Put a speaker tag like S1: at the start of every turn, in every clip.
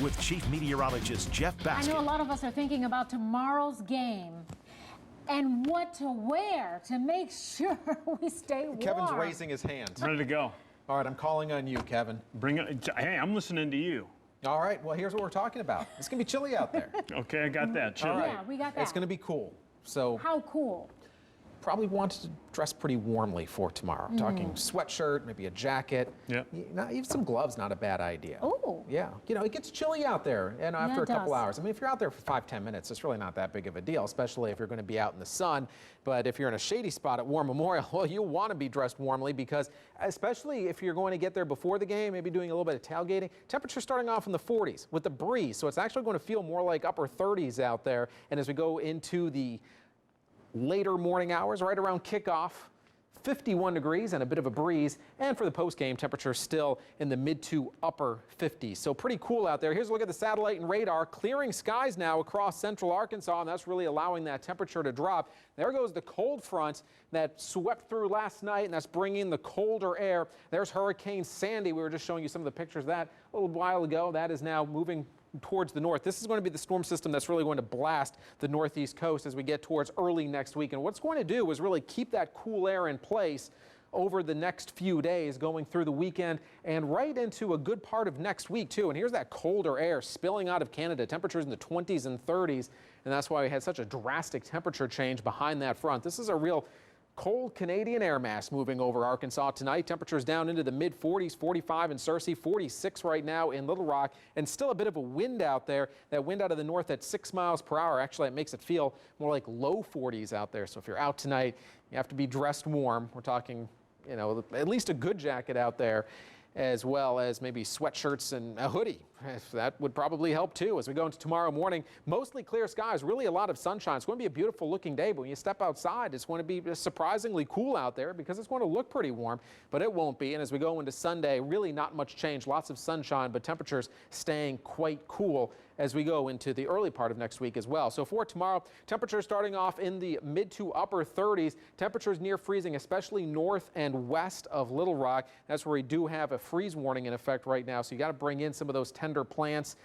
S1: with Chief Meteorologist Jeff Baskin.
S2: I know a lot of us are thinking about tomorrow's game and what to wear to make sure we stay warm.
S3: Kevin's raising his hand.
S4: Ready to go.
S3: All right, I'm calling on you, Kevin.
S4: Bring it. Hey, I'm listening to you.
S3: All right, well, here's what we're talking about. It's going to be chilly out there.
S4: Okay, I got that. Chill.
S3: All right.
S2: Yeah, we got that.
S3: It's going to be cool. So
S2: How cool?
S3: probably want to dress pretty warmly for tomorrow. I'm talking sweatshirt, maybe a jacket.
S4: Yep.
S3: Even some gloves, not a bad idea.
S2: Ooh.
S3: Yeah. You know, it gets chilly out there, and after
S2: it
S3: a couple
S2: does.
S3: hours. I mean, if you're out there for 5-10 minutes, it's really not that big of a deal, especially if you're going to be out in the sun. But if you're in a shady spot at War Memorial, well, you want to be dressed warmly because, especially if you're going to get there before the game, maybe doing a little bit of tailgating, temperature starting off in the 40s with the breeze. So it's actually going to feel more like upper 30s out there. And as we go into the later morning hours, right around kickoff, 51 degrees and a bit of a breeze. And for the post-game, temperature still in the mid to upper 50s. So pretty cool out there. Here's a look at the satellite and radar. Clearing skies now across central Arkansas, and that's really allowing that temperature to drop. There goes the cold front that swept through last night, and that's bringing the colder air. There's Hurricane Sandy. We were just showing you some of the pictures of that a little while ago. That is now moving towards the north. This is going to be the storm system that's really going to blast the northeast coast as we get towards early next week. And what it's going to do is really keep that cool air in place over the next few days, going through the weekend and right into a good part of next week too. And here's that colder air spilling out of Canada, temperatures in the 20s and 30s. And that's why we had such a drastic temperature change behind that front. This is a real cold Canadian air mass moving over Arkansas tonight. Temperatures down into the mid 40s, 45 in Searcy, 46 right now in Little Rock, and still a bit of a wind out there. That wind out of the north at 6 miles per hour. Actually, it makes it feel more like low 40s out there. So if you're out tonight, you have to be dressed warm. We're talking, you know, at least a good jacket out there, as well as maybe sweatshirts and a hoodie. That would probably help too as we go into tomorrow morning. Mostly clear skies, really a lot of sunshine. It's going to be a beautiful looking day, but when you step outside, it's going to be surprisingly cool out there because it's going to look pretty warm, but it won't be. And as we go into Sunday, really not much change. Lots of sunshine, but temperatures staying quite cool as we go into the early part of next week as well. So for tomorrow, temperatures starting off in the mid to upper 30s. Temperatures near freezing, especially north and west of Little Rock. That's where we do have a freeze warning in effect right now. So you got to bring in some of those tender plants.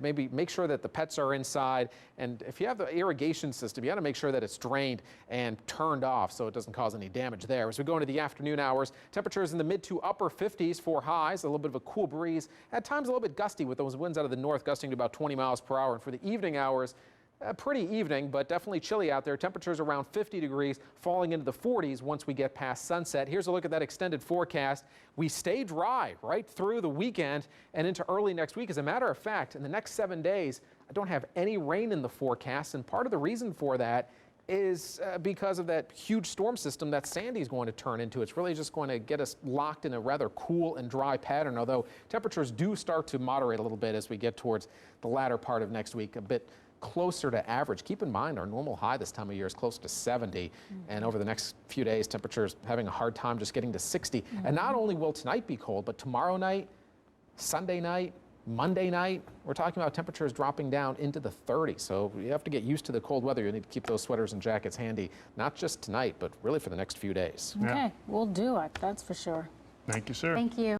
S3: Maybe make sure that the pets are inside. And if you have the irrigation system, you got to make sure that it's drained and turned off so it doesn't cause any damage there. As we go into the afternoon hours, temperatures in the mid to upper 50s for highs, a little bit of a cool breeze. At times a little bit gusty with those winds out of the north gusting to about 20 miles per hour. And for the evening hours, pretty evening, but definitely chilly out there. Temperatures around 50 degrees, falling into the 40s once we get past sunset. Here's a look at that extended forecast. We stay dry right through the weekend and into early next week. As a matter of fact, in the next 7 days, I don't have any rain in the forecast, and part of the reason for that is because of that huge storm system that Sandy's going to turn into. It's really just going to get us locked in a rather cool and dry pattern, although temperatures do start to moderate a little bit as we get towards the latter part of next week, a bit closer to average. Keep in mind, our normal high this time of year is close to 70, and over the next few days, temperatures having a hard time just getting to 60. And not only will tonight be cold, but tomorrow night, Sunday night, Monday night, we're talking about temperatures dropping down into the 30s. So you have to get used to the cold weather. You need to keep those sweaters and jackets handy, not just tonight, but really for the next few days.
S2: Okay, we'll do it. That's for sure.
S4: Thank you, sir.
S2: Thank you.